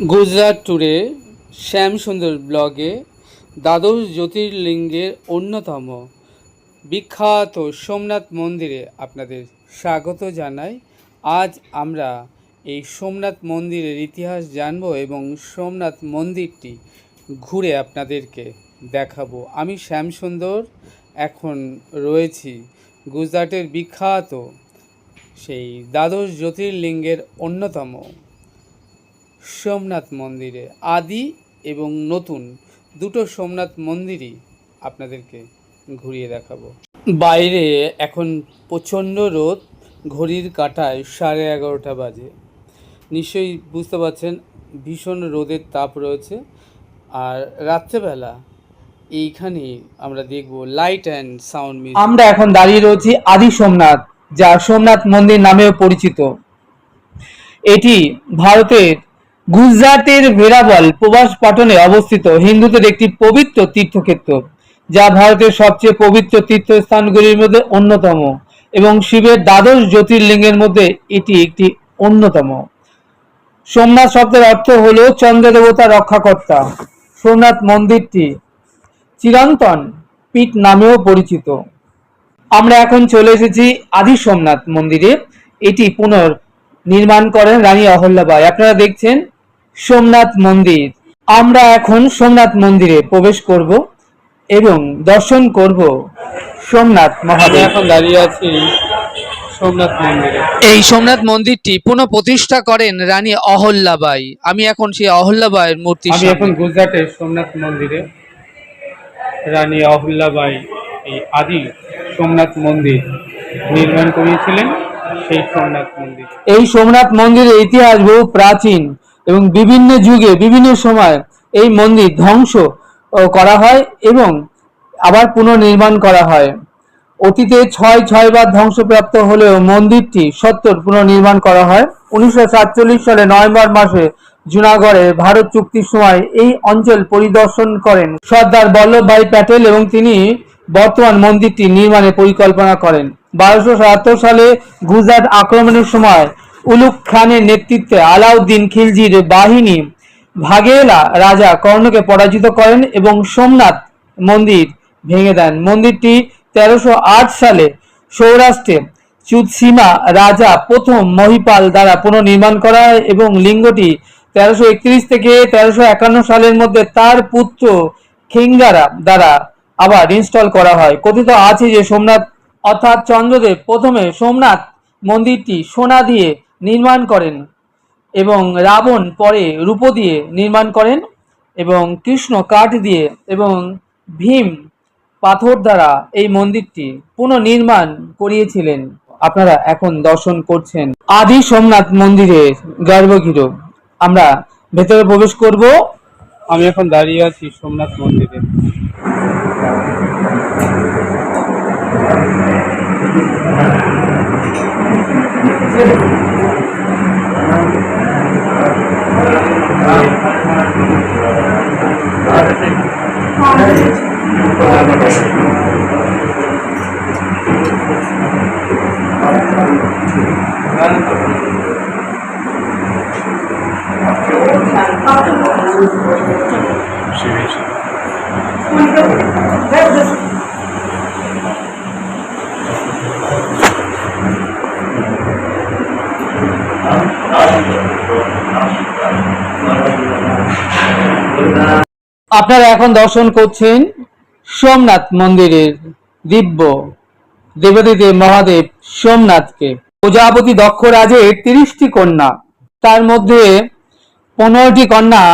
গুজরাট ট্যুরে শ্যামসুন্দর ব্লগে দ্বাদশ জ্যোতির্লিঙ্গের অন্যতম বিখ্যাত সোমনাথ মন্দিরে আপনাদের স্বাগত জানাই। আজ আমরা এই সোমনাথ মন্দিরের ইতিহাস জানব এবং সোমনাথ মন্দিরটি ঘুরে আপনাদেরকে দেখাবো। আমি শ্যামসুন্দর এখন রয়েছি গুজরাটের বিখ্যাত সেই দ্বাদশ জ্যোতির্লিঙ্গের অন্যতম সোমনাথ মন্দিরে। আদি এবং নতুন দুটো সোমনাথ মন্দিরই আপনাদেরকে ঘুরিয়ে দেখাবো। বাইরে এখন প্রচণ্ড রোদ, ঘড়ির কাঁটায় 11:30 বাজে। নিশ্চয়ই বুঝতে পারছেন ভীষণ রোদের তাপ রয়েছে। আর রাত্রেবেলা এইখানে আমরা দেখব লাইট অ্যান্ড সাউন্ড মিউজিক। আমরা এখন দাঁড়িয়ে রয়েছি আদি সোমনাথ, যা সোমনাথ মন্দির নামেও পরিচিত। এটি ভারতের গুজরাটের ভেরাবল প্রবাস পাটনে অবস্থিত হিন্দুদের একটি পবিত্র তীর্থক্ষেত্র, যা ভারতের সবচেয়ে পবিত্র তীর্থস্থানগুলির মধ্যে অন্যতম এবং শিবের দ্বাদশ জ্যোতির্লিঙ্গের মধ্যে এটি একটি অন্যতম। সোমনাথ শব্দের অর্থ হল চন্দ্র দেবতা রক্ষাকর্তা। সোমনাথ মন্দিরটি চিরন্তন পীঠ নামেও পরিচিত। আমরা এখন চলে এসেছি আদি সোমনাথ মন্দিরে। এটি পুনর্নির্মাণ করেন রানী অহল্যাবাই। আপনারা দেখছেন সোমনাথ মন্দির। আমরা এখন সোমনাথ মন্দিরে প্রবেশ করব এবং দর্শন করব সোমনাথ মহাদেব। এখন দাঁড়িয়ে আছি সোমনাথ মন্দিরে। এই সোমনাথ মন্দিরটি পুনঃপ্রতিষ্ঠা করেন রানী অহল্যাবাই। আমি এখন সেই অহল্যাবাইয়ের মূর্তি। আমি এখন গুজরাটের সোমনাথ মন্দিরে। রানী অহল্যাবাই এই আদি সোমনাথ মন্দির নির্মাণ করিয়েছিলেন। সেই সোমনাথ মন্দির, এই সোমনাথ মন্দিরের ইতিহাস বহু প্রাচীন এবং বিভিন্ন যুগে বিভিন্ন সময় এই মন্দির ধ্বংস করা হয় এবং আবার পুনর্নির্মাণ করা হয়। অতীতে 6বার ধ্বংসপ্রাপ্ত হলেও মন্দিরটি সত্তর পুনর্নির্মাণ করা হয়। 1947 সালে নভেম্বর মাসে জুনাগড়ে ভারত চুক্তির সময় এই অঞ্চল পরিদর্শন করেন সর্দার বল্লভভাই প্যাটেল এবং তিনি বর্তমান মন্দিরটি নির্মাণের পরিকল্পনা করেন। 1277 সালে গুজরাট আক্রমণের সময় উলুগ খানের নেতৃত্বে আলাউদ্দিন খিলজির বাহিনী ভাগেলা রাজা কর্ণকে পরাজিত করেন এবং সোমনাথ মন্দির ভেঙে দেন। মন্দিরটি 1308 সালে সৌরাষ্ট্রে চুদসীমা রাজা প্রথম মহিপাল দ্বারা পুনর্নির্মাণ করা হয় এবং লিঙ্গটি 1331 থেকে 1351 সালের মধ্যে তার পুত্র খিঙ্গারা দ্বারা আবার ইনস্টল করা হয়। কথিত আছে যে সোমনাথ অর্থাৎ চন্দ্রদেব প্রথমে সোমনাথ মন্দিরটি সোনা দিয়ে নির্মাণ করেন এবং রাবণ পরে রূপ দিয়ে নির্মাণ করেন এবং কৃষ্ণ কাঠ দিয়ে এবং ভীম পাথর দ্বারা এই মন্দিরটি পুনর্নির্মাণ করিয়েছিলেন। আপনারা এখন দর্শন করছেন আদি সোমনাথ মন্দিরের গর্ভগৃহ। আমরা ভেতরে প্রবেশ করব। আমি এখন দাঁড়িয়ে আছি সোমনাথ মন্দিরে। আপনারা এখন দর্শন করছেন সোমনাথ মন্দিরের দিব্য দেবাদিদেব মহাদেব সোমনাথকে। প্রজাপতি দক্ষ রাজের 30টি কন্যা, তার মধ্যে 15টি কন্যা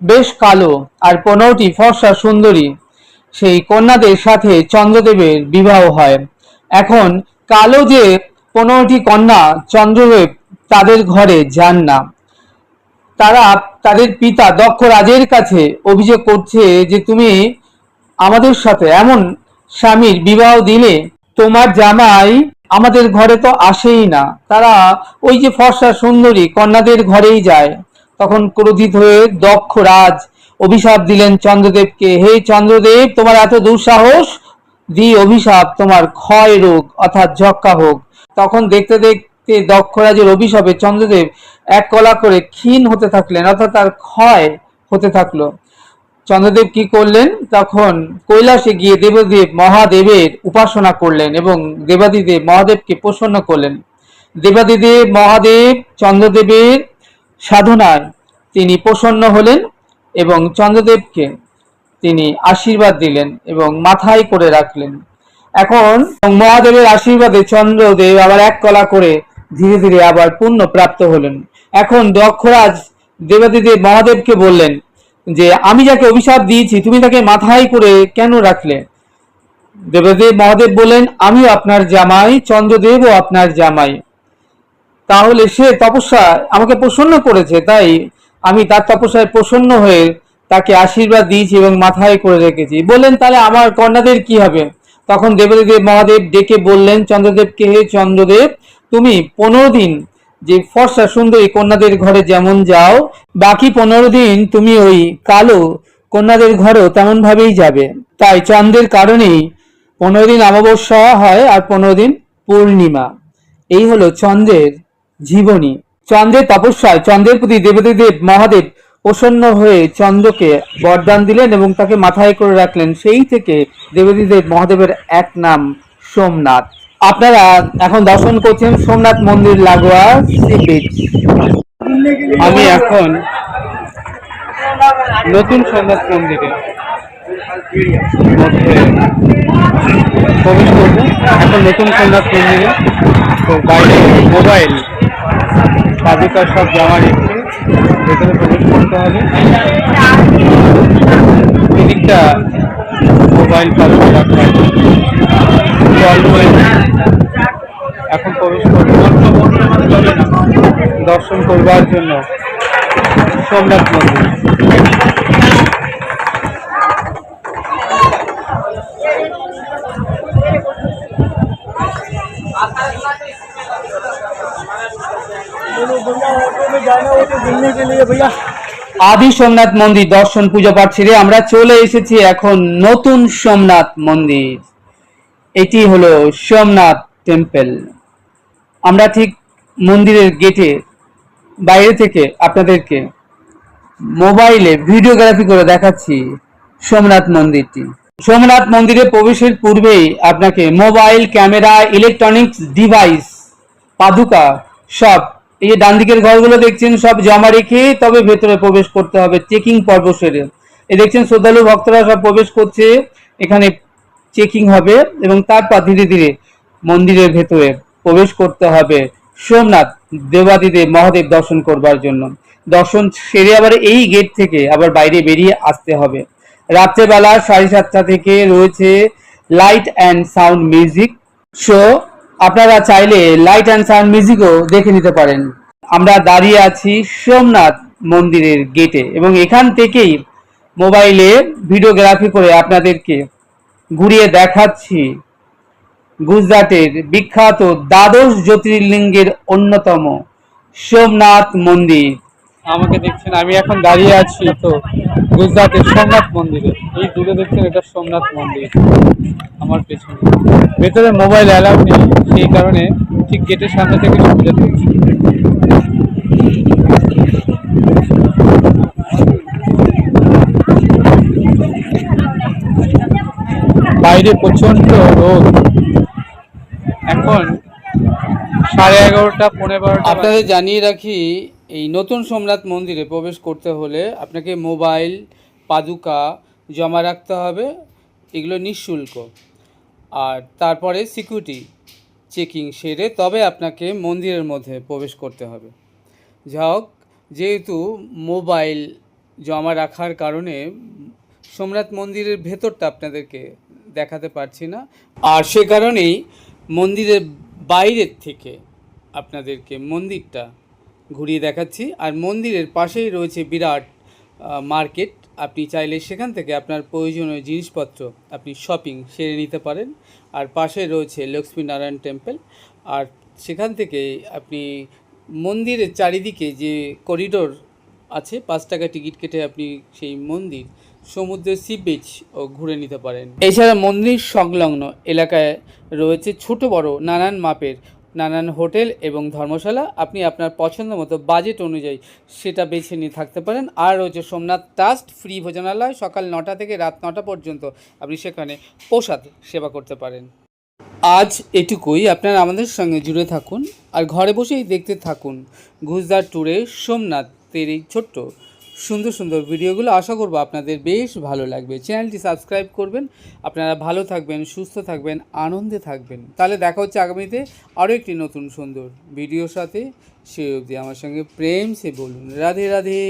বেশ কালো আর 15টি ফর্সা সুন্দরী। সেই কন্যাদের সাথে চন্দ্রদেবের বিবাহ হয়। এখন কালো যে 15টি কন্যা, চন্দ্রদেব তাদের ঘরে যান না। তারা তাদের পিতা দক্ষ রাজের কাছে অভিযোগ করছে যে তুমি আমাদের সাথে এমন স্বামীর বিবাহ দিলে, তোমার জামাই আমাদের ঘরে তো আসেই না, তারা ওই যে ফর্সা সুন্দরী কন্যাদের ঘরেই যায়। তখন ক্রোধিত হয়ে দক্ষ রাজ অভিশাপ দিলেন চন্দ্রদেবকে, হে চন্দ্রদেব, তোমার এত দুঃসাহস, দি অভিশাপ তোমার ক্ষয় রোগ অর্থাৎ যক্ষা হোক। তখন দেখতে দক্ষরাজের অভিশাপে চন্দ্রদেব এক কলা করে ক্ষীণ হতে থাকলেন, অর্থাৎ তার ক্ষয় হতে থাকলো। চন্দ্রদেব কি করলেন? তখন কৈলাসে গিয়ে দেবদেব মহাদেবের উপাসনা করলেন এবং দেবাদিদেব মহাদেবকে প্রসন্ন করলেন। দেবাদিদেব মহাদেব চন্দ্রদেবের সাধনায় তিনি প্রসন্ন হলেন এবং চন্দ্রদেবকে তিনি আশীর্বাদ দিলেন এবং মাথায় করে রাখলেন। এখন মহাদেবের আশীর্বাদে চন্দ্রদেব আবার এক কলা করে ধীরে ধীরে আবার পুণ্য প্রাপ্ত হলেন। এখন দক্ষরাজ দেবাদিদেব মহাদেবকে বললেন যে আমি যাকে অভিশাপ দিয়েছি তুমি তাকে মাথায় করে কেন রাখলে? দেবদেব মহাদেব বললেন আমিও আপনার জামাই, চন্দ্রদেবও আপনার জামাই, তাহলে সে তপস্যা আমাকে প্রসন্ন করেছে, তাই আমি তার তপস্যায় প্রসন্ন হয়ে তাকে আশীর্বাদ দিয়েছি এবং মাথায় করে রেখেছি। বললেন তাহলে আমার কন্যাদের কি হবে? তখন দেবদেব মহাদেব ডেকে বললেন চন্দ্রদেবকে, হে চন্দ্রদেব, তুমি 15 দিন যে ফর্সা সুন্দরী কন্যাদের ঘরে যেমন যাও, বাকি 15 দিন তুমি ওই কালো কন্যাদের ঘরেও তেমন ভাবেই যাবে। তাই চন্দ্রের কারণেই 15 দিন অমাবস্যা হয় আর 15 দিন পূর্ণিমা। এই হলো চন্দ্রের জীবনী। চন্দ্রের তপস্যায় চন্দ্রের প্রতি দেবদেব মহাদেব প্রসন্ন হয়ে চন্দ্রকে বরদান দিলেন এবং তাকে মাথায় করে রাখলেন। সেই থেকে দেবদেব মহাদেবের এক নাম সোমনাথ। আপনারা এখন দর্শন করছেন সোমনাথ মন্দির লাগোয়া সি বিচ। আমি এখন নতুন সোমনাথ মন্দিরে মধ্যে প্রবেশ করবো। এখন নতুন সোমনাথ মন্দিরে তো বাইরে মোবাইল পাদুকা সব জমা রেখে ভেতরে প্রবেশ করতে হবে। এদিকটা মোবাইল পাদুকা রাখা আছে। এখন প্রবেশ করবো দর্শন করবার জন্য সোমনাথ মন্দির। আদি সোমনাথ মন্দির দর্শন পূজা পাঠ ছেড়ে আমরা চলে এসেছি এখন নতুন সোমনাথ মন্দির। এটি হলো সোমনাথ টেম্পল। আমরা ঠিক মন্দিরের গেটে বাইরে থেকে আপনাদেরকে মোবাইলে ভিডিওগ্রাফি করে দেখাচ্ছি সোমনাথ মন্দিরটি। সোমনাথ মন্দিরে প্রবেশের পূর্বেই আপনাকে মোবাইল, ক্যামেরা, ইলেকট্রনিক্স ডিভাইস, পাদুকা সব, এই যে ডান দিকের ঘরগুলো দেখছেন সব জমা রেখে তবে ভেতরে প্রবেশ করতে হবে চেকিং পর্ব সেরে। এই দেখছেন শ্রদ্ধালু ভক্তরা সব প্রবেশ করছে, এখানে চেকিং হবে এবং তারপর ধীরে ধীরে মন্দিরের ভেতরে প্রবেশ করতে হবে সোমনাথ দেবাদিদেব মহাদেব দর্শন করবার জন্য। দর্শন সেরে আবার এই গেট থেকে আবার বাইরে বেরিয়ে আসতে হবে। রাত্রেবেলা 7:30 থেকে রয়েছে light and sound music show. আপনারা চাইলে লাইট অ্যান্ড সাউন্ড মিউজিকও দেখে নিতে পারেন। আমরা দাঁড়িয়ে আছি সোমনাথ মন্দিরের গেটে এবং এখান থেকেই মোবাইলে ভিডিওগ্রাফি করে আপনাদেরকে ঘুরিয়ে দেখাচ্ছি গুজরাটের বিখ্যাত দ্বাদশ জ্যোতির্লিঙ্গের অন্যতম সোমনাথ মন্দির। আমাকে দেখছেন, আমি এখন দাঁড়িয়ে আছি তো গুজরাটের সোমনাথ মন্দিরে। এই দূরে দেখছেন এটা সোমনাথ মন্দির আমার পেছনে। ভেতরে মোবাইল অ্যালাউ নেই, সেই কারণে ঠিক গেটের সামনে থেকে সুবিধা করছি। বাইরে প্রচন্ড রোদ। এখন 11:30 11:15। আপনাদের জানিয়ে রাখি, এই নতুন সোমনাথ মন্দিরে প্রবেশ করতে হলে আপনাকে মোবাইল, পাদুকা জমা রাখতে হবে, এগুলো নিঃশুল্ক। আর তারপরে সিকিউরিটি চেকিং সেরে তবে আপনাকে মন্দিরের মধ্যে প্রবেশ করতে হবে। যা হোক, যেহেতু মোবাইল জমা রাখার কারণে সোমনাথ মন্দিরের ভেতরটা আপনাদেরকে দেখাতে পারছি না, আর সে কারণেই মন্দিরের বাইরের থেকে আপনাদেরকে মন্দিরটা ঘুরিয়ে দেখাচ্ছি। আর মন্দিরের পাশেই রয়েছে বিরাট মার্কেট। আপনি চাইলে সেখান থেকে আপনার প্রয়োজনীয় জিনিসপত্র আপনি শপিং সেরে নিতে পারেন। আর পাশে রয়েছে লক্ষ্মীনারায়ণ টেম্পল। আর সেখান থেকে আপনি মন্দিরের চারিদিকে যে করিডোর আছে, 5 টাকা টিকিট কেটে আপনি সেই মন্দির, সমুদ্রের সি বিচ ও ঘুরে নিতে পারেন। এছাড়া মন্দির সংলগ্ন এলাকায় রয়েছে ছোট বড় নানান মাপের নানান হোটেল এবং ধর্মশালা, আপনি আপনার পছন্দ মতো বাজেট অনুযায়ী সেটা বেছে নিয়ে থাকতে পারেন। আর রয়েছে সোমনাথ ট্রাস্ট ফ্রি ভোজনালয়, সকাল 9টা থেকে রাত 9টা পর্যন্ত আপনি সেখানে প্রসাদ সেবা করতে পারেন। আজ এটুকুই, আপনারা আমাদের সঙ্গে জুড়ে থাকুন আর ঘরে বসেই দেখতে থাকুন গুজরাট ট্যুরে সোমনাথের এই ছোট্ট সুন্দর সুন্দর ভিডিওগুলো। আশা করব আপনাদের বেশ ভালো লাগবে। চ্যানেলটি সাবস্ক্রাইব করবেন। আপনারা ভালো থাকবেন, সুস্থ থাকবেন, আনন্দে থাকবেন। তাহলে দেখা হচ্ছে আগামীতে আরও একটি নতুন সুন্দর ভিডিওর সাথে। সে অবধি আমার সঙ্গে প্রেম সে বলুন রাধে রাধে।